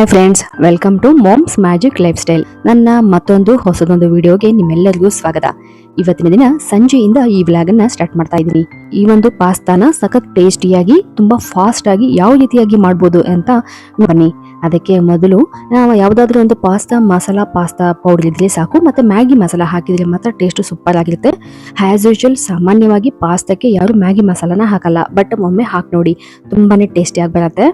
Hi friends, welcome to mom's magic lifestyle. ನನ್ನ ಮತ್ತೊಂದು ಹೊಸದೊಂದು ವಿಡಿಯೋಗೆ ನಿಮ್ಮೆಲ್ಲರಿಗೂ ಸ್ವಾಗತ. ಇವತ್ತಿನ ದಿನ ಸಂಜೆಯಿಂದ ಈ ವ್ಲಾಗ್ ಅನ್ನ ಸ್ಟಾರ್ಟ್ ಮಾಡ್ತಾ ಇದ್ದೀನಿ. ಈ ಒಂದು ಪಾಸ್ತಾನ ಸಖತ್ ಟೇಸ್ಟಿಯಾಗಿ ತುಂಬಾ ಫಾಸ್ಟ್ ಆಗಿ ಯಾವ ರೀತಿಯಾಗಿ ಮಾಡ್ಬೋದು ಅಂತ ಬನ್ನಿ. ಅದಕ್ಕೆ ಮೊದಲು ನಾವು ಯಾವ್ದಾದ್ರು ಒಂದು ಪಾಸ್ತಾ ಪೌಡರ್ ಇದ್ರೆ ಸಾಕು, ಮತ್ತೆ ಮ್ಯಾಗಿ ಮಸಾಲ ಹಾಕಿದ್ರೆ ಮಾತ್ರ ಟೇಸ್ಟ್ ಸೂಪರ್ ಆಗಿರುತ್ತೆ. ಆಸ್ ಯೂಶುವಲ್ ಸಾಮಾನ್ಯವಾಗಿ ಪಾಸ್ತಾಕ್ಕೆ ಯಾರು ಮ್ಯಾಗಿ ಮಸಾಲಾನ ಹಾಕಲ್ಲ, ಬಟ್ ಒಮ್ಮೆ ಹಾಕಿ ನೋಡಿ, ತುಂಬಾನೇ ಟೇಸ್ಟಿಯಾಗಿ ಬರುತ್ತೆ.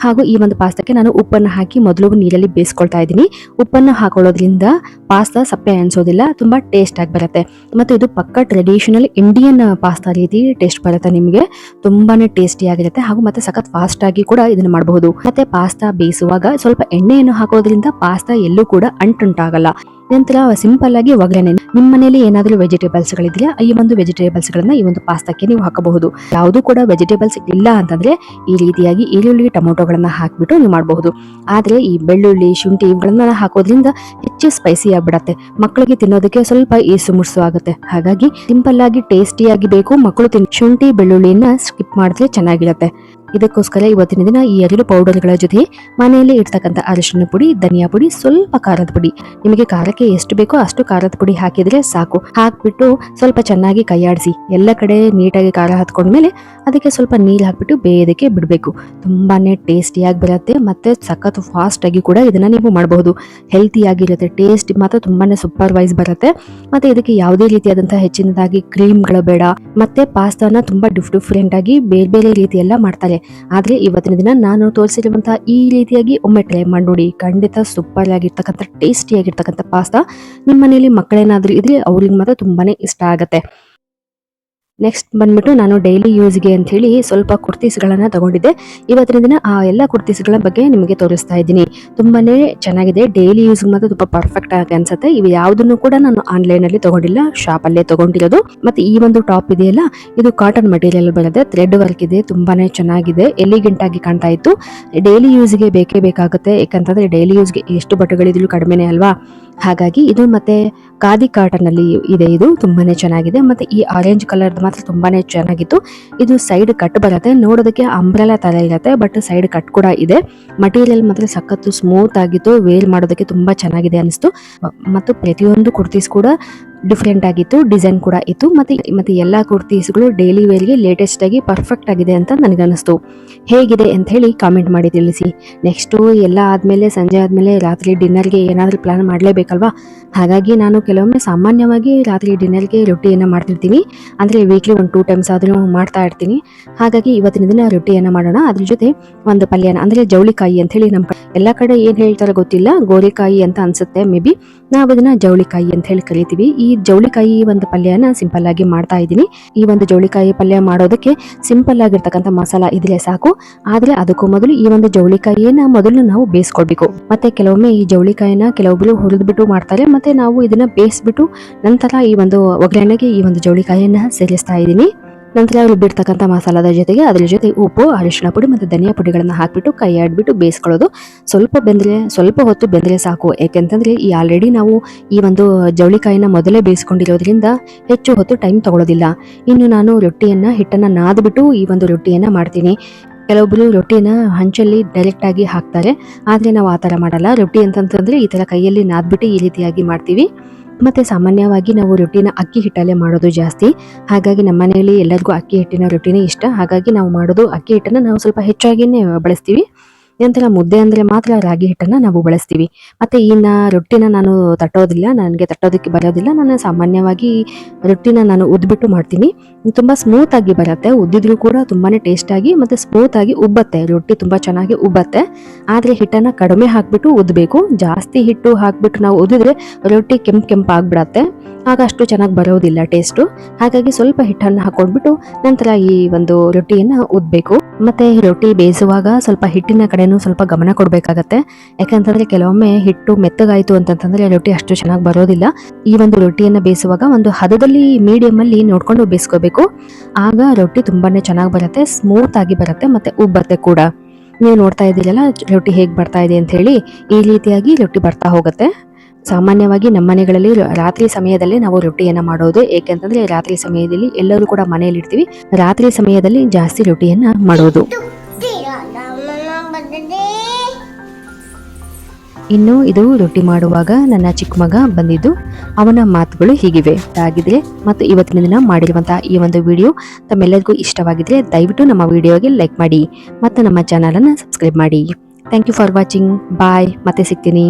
ಹಾಗೂ ಈ ಒಂದು ಪಾಸ್ತಾಕ್ಕೆ ನಾನು ಉಪ್ಪನ್ನು ಹಾಕಿ ಮೊದಲು ನೀರಲ್ಲಿ ಬೇಯಿಸ್ಕೊಳ್ತಾ ಇದ್ದೀನಿ. ಉಪ್ಪನ್ನು ಹಾಕೊಳ್ಳೋದ್ರಿಂದ ಪಾಸ್ತಾ ಸಪ್ಪೆ ಅನ್ಸೋದಿಲ್ಲ, ತುಂಬಾ ಟೇಸ್ಟ್ ಆಗಿ ಬರುತ್ತೆ. ಮತ್ತು ಇದು ಪಕ್ಕ ಟ್ರೆಡಿಷನಲ್ ಇಂಡಿಯನ್ ಪಾಸ್ತಾ ರೀತಿ ಟೇಸ್ಟ್ ಬರುತ್ತೆ, ನಿಮಗೆ ತುಂಬಾನೇ ಟೇಸ್ಟಿ ಆಗಿರುತ್ತೆ. ಹಾಗೂ ಮತ್ತೆ ಸಖತ್ ಫಾಸ್ಟ್ ಆಗಿ ಕೂಡ ಇದನ್ನ ಮಾಡಬಹುದು. ಮತ್ತೆ ಪಾಸ್ತಾ ಬೇಯಿಸುವಾಗ ಸ್ವಲ್ಪ ಎಣ್ಣೆಯನ್ನು ಹಾಕೋದ್ರಿಂದ ಪಾಸ್ತಾ ಎಲ್ಲೂ ಕೂಡ ಅಂಟುಂಟಾಗಲ್ಲ. ನಂತರ ಸಿಂಪಲ್ ಆಗಿ ಒಗ್ಗರಣೆ, ನಿಮ್ಮ ಮನೆಯಲ್ಲಿ ಏನಾದರೂ ವೆಜಿಟೇಬಲ್ಸ್ ಗಳಿದ್ರೆ ಈ ಒಂದು ವೆಜಿಟೇಬಲ್ಸ್ ಗಳನ್ನ ಈ ಒಂದು ಪಾಸ್ತಾಕ್ಕೆ ನೀವು ಹಾಕಬಹುದು. ಯಾವುದು ಕೂಡ ವೆಜಿಟೇಬಲ್ಸ್ ಇಲ್ಲ ಅಂತಂದ್ರೆ ಈ ರೀತಿಯಾಗಿ ಈರುಳ್ಳಿ ಟೊಮೊಟೊಗಳನ್ನ ಹಾಕ್ಬಿಟ್ಟು ನೀವು ಮಾಡಬಹುದು. ಆದ್ರೆ ಈ ಬೆಳ್ಳುಳ್ಳಿ ಶುಂಠಿ ಇವುಗಳನ್ನ ಹಾಕೋದ್ರಿಂದ ಹೆಚ್ಚು ಸ್ಪೈಸಿ ಆಗಿಬಿಡತ್ತೆ, ಮಕ್ಕಳಿಗೆ ತಿನ್ನೋದಕ್ಕೆ ಸ್ವಲ್ಪ ಏಸು ಮುರ್ಸು ಆಗುತ್ತೆ. ಹಾಗಾಗಿ ಸಿಂಪಲ್ ಆಗಿ ಟೇಸ್ಟಿಯಾಗಿ ಬೇಕು, ಮಕ್ಕಳು ಶುಂಠಿ ಬೆಳ್ಳುಳ್ಳಿಯನ್ನ ಸ್ಕಿಪ್ ಮಾಡಿದ್ರೆ ಚೆನ್ನಾಗಿರುತ್ತೆ. ಇದಕ್ಕೋಸ್ಕರ ಇವತ್ತಿನ ದಿನ ಈ 2 ಪೌಡರ್ಗಳ ಜೊತೆ ಮನೆಯಲ್ಲಿ ಇರ್ತಕ್ಕಂಥ ಅರಿಶಿನ ಪುಡಿ, ಧನಿಯಾ ಪುಡಿ, ಸ್ವಲ್ಪ ಖಾರದ ಪುಡಿ, ನಿಮಗೆ ಖಾರಕ್ಕೆ ಎಷ್ಟು ಬೇಕೋ ಅಷ್ಟು ಖಾರದ ಪುಡಿ ಹಾಕಿದ್ರೆ ಸಾಕು. ಹಾಕ್ಬಿಟ್ಟು ಸ್ವಲ್ಪ ಚೆನ್ನಾಗಿ ಕೈಯಾಡಿಸಿ, ಎಲ್ಲ ಕಡೆ ನೀಟಾಗಿ ಖಾರ ಹತ್ಕೊಂಡ್ಮೇಲೆ ಅದಕ್ಕೆ ಸ್ವಲ್ಪ ನೀರು ಹಾಕ್ಬಿಟ್ಟು ಬೇಯೋದಕ್ಕೆ ಬಿಡಬೇಕು. ತುಂಬಾನೇ ಟೇಸ್ಟಿಯಾಗಿ ಬರುತ್ತೆ, ಮತ್ತೆ ಸಖತ್ ಫಾಸ್ಟ್ ಆಗಿ ಕೂಡ ಇದನ್ನ ನೀವು ಮಾಡಬಹುದು. ಹೆಲ್ತಿ ಆಗಿರುತ್ತೆ, ಟೇಸ್ಟ್ ಮಾತ್ರ ತುಂಬಾನೇ ಸೂಪರ್ ವೈಸ್ ಬರುತ್ತೆ. ಮತ್ತೆ ಇದಕ್ಕೆ ಯಾವುದೇ ರೀತಿಯಾದಂತಹ ಹೆಚ್ಚಿನದಾಗಿ ಕ್ರೀಮ್ಗಳು ಬೇಡ. ಮತ್ತೆ ಪಾಸ್ತಾನ ತುಂಬಾ ಡಿಫ್ರೆಂಟ್ ಆಗಿ ಬೇರೆ ಬೇರೆ ರೀತಿಯೆಲ್ಲ ಮಾಡ್ತಾರೆ. ಆದ್ರೆ ಇವತ್ತಿನ ದಿನ ನಾನು ತೋರಿಸಿರುವಂತಹ ಈ ರೀತಿಯಾಗಿ ಒಮ್ಮೆ ಟ್ರೈ ಮಾಡಿ ನೋಡಿ, ಖಂಡಿತ ಸೂಪರ್ ಆಗಿರ್ತಕ್ಕಂಥ ಟೇಸ್ಟಿ ಆಗಿರ್ತಕ್ಕಂಥ ಪಾಸ್ತಾ ನಿಮ್ಮ ಮನೆಯಲ್ಲಿ ಮಕ್ಕಳೇನಾದ್ರೂ ಇದ್ರೆ ಅವ್ರಿಗೆ ಮಾತ್ರ ತುಂಬಾನೇ ಇಷ್ಟ ಆಗತ್ತೆ. ನೆಕ್ಸ್ಟ್ ಬಂದ್ಬಿಟ್ಟು ನಾನು ಡೈಲಿ ಯೂಸ್ಗೆ ಅಂತ ಹೇಳಿ ಸ್ವಲ್ಪ ಕುರ್ತೀಸ್ಗಳನ್ನ ತಗೊಂಡಿದ್ದೆ. ಇವತ್ತಿನ ದಿನ ಆ ಎಲ್ಲ ಕುರ್ತೀಸ್ಗಳ ಬಗ್ಗೆ ನಿಮಗೆ ತೋರಿಸ್ತಾ ಇದ್ದೀನಿ. ತುಂಬಾನೇ ಚೆನ್ನಾಗಿದೆ, ಡೈಲಿ ಯೂಸ್ ಮಾತ್ರ ತುಂಬಾ ಪರ್ಫೆಕ್ಟ್ ಆಗಿ ಅನ್ಸುತ್ತೆ. ಇವು ಯಾವುದನ್ನು ಕೂಡ ನಾನು ಆನ್ಲೈನ್ ಅಲ್ಲಿ ತಗೊಂಡಿಲ್ಲ, ಶಾಪ್ ಅಲ್ಲೇ ತಗೊಂಡಿರೋದು. ಮತ್ತೆ ಈ ಒಂದು ಟಾಪ್ ಇದೆಯಲ್ಲ, ಇದು ಕಾಟನ್ ಮಟೀರಿಯಲ್ ಬರುತ್ತೆ, ಥ್ರೆಡ್ ವರ್ಕ್ ಇದೆ, ತುಂಬಾನೇ ಚೆನ್ನಾಗಿದೆ, ಎಲಿಗೆಂಟ್ ಆಗಿ ಕಾಣ್ತಾ ಇತ್ತು. ಡೈಲಿ ಯೂಸ್ಗೆ ಬೇಕೇ ಬೇಕಾಗುತ್ತೆ, ಯಾಕಂತಂದ್ರೆ ಡೈಲಿ ಯೂಸ್ಗೆ ಎಷ್ಟು ಬಟ್ಟೆಗಳಿದ್ರು ಕಡಿಮೆನೆ ಅಲ್ವಾ. ಹಾಗಾಗಿ ಇದು ಮತ್ತೆ ಖಾದಿ ಕಾಟನ್ ಅಲ್ಲಿ ಇದೆ, ಇದು ತುಂಬಾನೇ ಚೆನ್ನಾಗಿದೆ. ಮತ್ತೆ ಈ ಆರೆಂಜ್ ಕಲರ್ ಮಾತ್ರ ತುಂಬಾನೇ ಚೆನ್ನಾಗಿತ್ತು. ಇದು ಸೈಡ್ ಕಟ್ ಬರುತ್ತೆ, ನೋಡೋದಕ್ಕೆ ಅಂಬ್ರೆಲಾ ತರ ಇರುತ್ತೆ, ಬಟ್ ಸೈಡ್ ಕಟ್ ಕೂಡ ಇದೆ. ಮಟೀರಿಯಲ್ ಮಾತ್ರ ಸಖತ್ತು ಸ್ಮೂತ್ ಆಗಿತ್ತು, ವೇರ್ ಮಾಡೋದಕ್ಕೆ ತುಂಬಾ ಚೆನ್ನಾಗಿದೆ ಅನಿಸ್ತು. ಮತ್ತು ಪ್ರತಿಯೊಂದು ಕುರ್ತೀಸ್ ಕೂಡ ಡಿಫ್ರೆಂಟ್ ಆಗಿತ್ತು, ಡಿಸೈನ್ ಕೂಡ ಇತ್ತು. ಮತ್ತೆ ಎಲ್ಲಾ ಕುರ್ತೀಸ್ಗಳು ಡೈಲಿ ವೇರ್ಗೆ ಲೇಟೆಸ್ಟ್ ಆಗಿ ಪರ್ಫೆಕ್ಟ್ ಆಗಿದೆ ಅಂತ ನನಗನ್ನಿಸ್ತು. ಹೇಗಿದೆ ಅಂತ ಹೇಳಿ ಕಾಮೆಂಟ್ ಮಾಡಿ ತಿಳಿಸಿ. ನೆಕ್ಸ್ಟ್ ಎಲ್ಲ ಆದ್ಮೇಲೆ ಸಂಜೆ ಆದ್ಮೇಲೆ ರಾತ್ರಿ ಡಿನ್ನರ್ಗೆ ಏನಾದ್ರೂ ಪ್ಲಾನ್ ಮಾಡ್ಲೇಬೇಕಲ್ವಾ. ಹಾಗಾಗಿ ನಾನು ಕೆಲವೊಮ್ಮೆ ಸಾಮಾನ್ಯವಾಗಿ ರಾತ್ರಿ ಡಿನ್ನರ್ಗೆ ರೊಟ್ಟಿಯನ್ನ ಮಾಡ್ತಿರ್ತೀನಿ, ಅಂದ್ರೆ ವೀಕ್ಲಿ 1-2 ಟೈಮ್ಸ್ ಆದ್ರೂ ಮಾಡ್ತಾ ಇರ್ತೀನಿ. ಹಾಗಾಗಿ ಇವತ್ತಿನ ದಿನ ರೊಟ್ಟಿಯನ್ನ ಮಾಡೋಣ, ಅದ್ರ ಜೊತೆ ಒಂದು ಪಲ್ಯನ, ಅಂದ್ರೆ ಜವಳಿಕಾಯಿ ಅಂತ ಹೇಳಿ ನಮ್ಮ ಎಲ್ಲಾ ಕಡೆ ಏನ್ ಹೇಳ್ತಾರೋ ಗೊತ್ತಿಲ್ಲ, ಗೋರಿಕಾಯಿ ಅಂತ ಅನ್ಸುತ್ತೆ ಮೇ ಬಿ, ನಾವು ಇದನ್ನ ಜವಳಿಕಾಯಿ ಅಂತ ಹೇಳಿ ಕರಿತೀವಿ. ಈ ಜವಳಿಕಾಯಿ ಒಂದು ಪಲ್ಯನ ಸಿಂಪಲ್ ಆಗಿ ಮಾಡ್ತಾ ಇದ್ದೀನಿ. ಈ ಒಂದು ಜವಳಿಕಾಯಿ ಪಲ್ಯ ಮಾಡೋದಕ್ಕೆ ಸಿಂಪಲ್ ಆಗಿರ್ತಕ್ಕಂಥ ಮಸಾಲ ಇದ್ರೆ ಸಾಕು. ಆದ್ರೆ ಅದಕ್ಕೂ ಮೊದಲು ಈ ಒಂದು ಜವಳಿಕಾಯಿಯನ್ನ ಮೊದಲು ನಾವು ಬೇಯಿಸ್ಕೊಳ್ಬೇಕು. ಮತ್ತೆ ಕೆಲವೊಮ್ಮೆ ಈ ಜವಳಿಕಾಯಿನ ಕೆಲವೊಬ್ರು ಹುರಿದ್ಬಿಟ್ಟು ಮಾಡ್ತಾರೆ, ಮತ್ತೆ ನಾವು ಇದನ್ನ ಬೇಯಿಸ್ಬಿಟ್ಟು ನಂತರ ಈ ಒಂದು ಒಗ್ಗರಣೆಗೆ ಈ ಒಂದು ಜವಳಿಕಾಯಿಯನ್ನ ಸೇರಿಸ್ತಾ ಇದ್ದೀನಿ. ನಂತರ ರುಬ್ಬಿರ್ತಕ್ಕಂಥ ಮಸಾಲದ ಜೊತೆಗೆ ಅದ್ರ ಜೊತೆ ಉಪ್ಪು, ಅರಿಶಿನ ಪುಡಿ ಮತ್ತೆ ಧನಿಯಾ ಪುಡಿಗಳನ್ನ ಹಾಕ್ಬಿಟ್ಟು ಕೈ ಆಡ್ಬಿಟ್ಟು ಬೇಯಿಸ್ಕೊಳ್ಳೋದು. ಸ್ವಲ್ಪ ಹೊತ್ತು ಬೆಂದ್ರೆ ಸಾಕು, ಯಾಕೆಂತಂದ್ರೆ ಈ ಆಲ್ರೆಡಿ ನಾವು ಈ ಒಂದು ಜವಳಿಕಾಯಿನ ಮೊದಲೇ ಬೇಯಿಸ್ಕೊಂಡಿರೋದ್ರಿಂದ ಹೆಚ್ಚು ಹೊತ್ತು ಟೈಮ್ ತಗೊಳ್ಳೋದಿಲ್ಲ. ಇನ್ನು ನಾನು ಹಿಟ್ಟನ್ನ ನಾದ್ಬಿಟ್ಟು ಈ ಒಂದು ರೊಟ್ಟಿಯನ್ನ ಮಾಡ್ತೀನಿ. ಕೆಲವೊಬ್ರು ರೊಟ್ಟಿನ ಹಂಚಲ್ಲಿ ಡೈರೆಕ್ಟ್ ಆಗಿ ಹಾಕ್ತಾರೆ, ಆದ್ರೆ ನಾವು ಆ ತರ ಮಾಡಲ್ಲ. ರೊಟ್ಟಿ ಅಂತಂತಂದ್ರೆ ಈ ತರ ಕೈಯಲ್ಲಿ ನಾದ್ಬಿಟ್ಟು ಈ ರೀತಿಯಾಗಿ ಮಾಡ್ತೀವಿ. ಮತ್ತೆ ಸಾಮಾನ್ಯವಾಗಿ ನಾವು ರೊಟ್ಟಿನ ಅಕ್ಕಿ ಹಿಟ್ಟಲ್ಲೇ ಮಾಡೋದು ಜಾಸ್ತಿ. ಹಾಗಾಗಿ ನಮ್ಮ ಮನೆಯಲ್ಲಿ ಎಲ್ಲರಿಗೂ ಅಕ್ಕಿ ಹಿಟ್ಟಿನ ರೊಟ್ಟಿನೇ ಇಷ್ಟ. ಹಾಗಾಗಿ ನಾವು ಮಾಡೋದು ಅಕ್ಕಿ ಹಿಟ್ಟನ್ನ ನಾವು ಸ್ವಲ್ಪ ಹೆಚ್ಚಾಗಿನೇ ಬಳಸ್ತೀವಿ. ನಂತರ ಮುದ್ದೆ ಅಂದ್ರೆ ಮಾತ್ರ ರಾಗಿ ಹಿಟ್ಟನ್ನ ನಾವು ಬಳಸ್ತೀವಿ. ಮತ್ತೆ ರೊಟ್ಟಿನ ನಾನು ತಟ್ಟೋದಿಲ್ಲ, ನನಗೆ ತಟ್ಟೋದಕ್ಕೆ ಬರೋದಿಲ್ಲ. ನಾನು ಸಾಮಾನ್ಯವಾಗಿ ರೊಟ್ಟಿನ ನಾನು ಉದ್ಬಿಟ್ಟು ಮಾಡ್ತೀನಿ, ತುಂಬಾ ಸ್ಮೂತ್ ಆಗಿ ಬರುತ್ತೆ. ಉದ್ದಿದ್ರು ಕೂಡ ತುಂಬಾನೇ ಟೇಸ್ಟ್ ಆಗಿ ಮತ್ತೆ ಸ್ಮೂತ್ ಆಗಿ ಉಬ್ಬತ್ತೆ, ರೊಟ್ಟಿ ತುಂಬಾ ಚೆನ್ನಾಗಿ ಉಬ್ಬತ್ತೆ. ಆದ್ರೆ ಹಿಟ್ಟನ್ನ ಕಡಿಮೆ ಹಾಕ್ಬಿಟ್ಟು ಉದ್ಬೇಕು, ಜಾಸ್ತಿ ಹಿಟ್ಟು ಹಾಕ್ಬಿಟ್ಟು ನಾವು ಉದ್ದಿದ್ರೆ ರೊಟ್ಟಿ ಕೆಂಪ್ ಆಗ್ಬಿಡತ್ತೆ, ಆಗ ಅಷ್ಟು ಚೆನ್ನಾಗಿ ಬರೋದಿಲ್ಲ ಟೇಸ್ಟು. ಹಾಗಾಗಿ ಸ್ವಲ್ಪ ಹಿಟ್ಟನ್ನು ಹಾಕೊಂಡ್ಬಿಟ್ಟು ನಂತರ ಈ ಒಂದು ರೊಟ್ಟಿಯನ್ನ ಉದ್ಬೇಕು. ಮತ್ತೆ ರೊಟ್ಟಿ ಬೇಯಿಸುವಾಗ ಸ್ವಲ್ಪ ಹಿಟ್ಟಿನ ಕಡೆನೂ ಸ್ವಲ್ಪ ಗಮನ ಕೊಡ್ಬೇಕಾಗತ್ತೆ, ಯಾಕಂತಂದ್ರೆ ಕೆಲವೊಮ್ಮೆ ಹಿಟ್ಟು ಮೆತ್ತಗಾಯ್ತು ಅಂತಂತಂದ್ರೆ ರೊಟ್ಟಿ ಅಷ್ಟು ಚೆನ್ನಾಗಿ ಬರೋದಿಲ್ಲ. ಈ ಒಂದು ರೊಟ್ಟಿಯನ್ನ ಬೇಯಿಸುವಾಗ ಒಂದು ಹದದಲ್ಲಿ ಮೀಡಿಯಂ ಅಲ್ಲಿ ನೋಡ್ಕೊಂಡು ಬೇಯಿಸ್ಕೋಬೇಕು, ಆಗ ರೊಟ್ಟಿ ತುಂಬಾನೇ ಚೆನ್ನಾಗಿ ಬರುತ್ತೆ, ಸ್ಮೂತ್ ಆಗಿ ಬರುತ್ತೆ ಮತ್ತೆ ಉಬ್ಬತ್ತೆ ಕೂಡ. ನೀವು ನೋಡ್ತಾ ಇದ್ದೀರಲ್ಲ ರೊಟ್ಟಿ ಹೇಗ್ ಬರ್ತಾ ಇದೆ ಅಂತ ಹೇಳಿ, ಈ ರೀತಿಯಾಗಿ ರೊಟ್ಟಿ ಬರ್ತಾ ಹೋಗುತ್ತೆ. ಸಾಮಾನ್ಯವಾಗಿ ನಮ್ಮ ಮನೆಗಳಲ್ಲಿ ರಾತ್ರಿ ಸಮಯದಲ್ಲಿ ನಾವು ರೊಟ್ಟಿಯನ್ನ ಮಾಡೋದು, ಏಕೆಂತಂದ್ರೆ ರಾತ್ರಿ ಸಮಯದಲ್ಲಿ ಎಲ್ಲರೂ ಕೂಡ ಮನೆಯಲ್ಲಿ ಇರ್ತೀವಿ, ರಾತ್ರಿ ಸಮಯದಲ್ಲಿ ಜಾಸ್ತಿ ರೊಟ್ಟಿಯನ್ನ ಮಾಡೋದು. ಇನ್ನು ಇದು ರೊಟ್ಟಿ ಮಾಡುವಾಗ ನನ್ನ ಚಿಕ್ಕ ಮಗ ಬಂದಿದ್ದು ಅವನ ಮಾತುಗಳು ಹೀಗಿವೆ ಆಗಿದ್ರೆ ಮತ್ತು ಇವತ್ತಿನ ದಿನ ಮಾಡಿರುವಂತಹ ಈ ಒಂದು ವಿಡಿಯೋ ತಮ್ಮೆಲ್ಲರಿಗೂ ಇಷ್ಟವಾಗಿದ್ರೆ ದಯವಿಟ್ಟು ನಮ್ಮ ವಿಡಿಯೋಗೆ ಲೈಕ್ ಮಾಡಿ ಮತ್ತು ನಮ್ಮ ಚಾನಲ್ ಅನ್ನು ಸಬ್ಸ್ಕ್ರೈಬ್ ಮಾಡಿ. Thank you for watching. Bye. ಮತ್ತೆ ಸಿಗ್ತೀನಿ.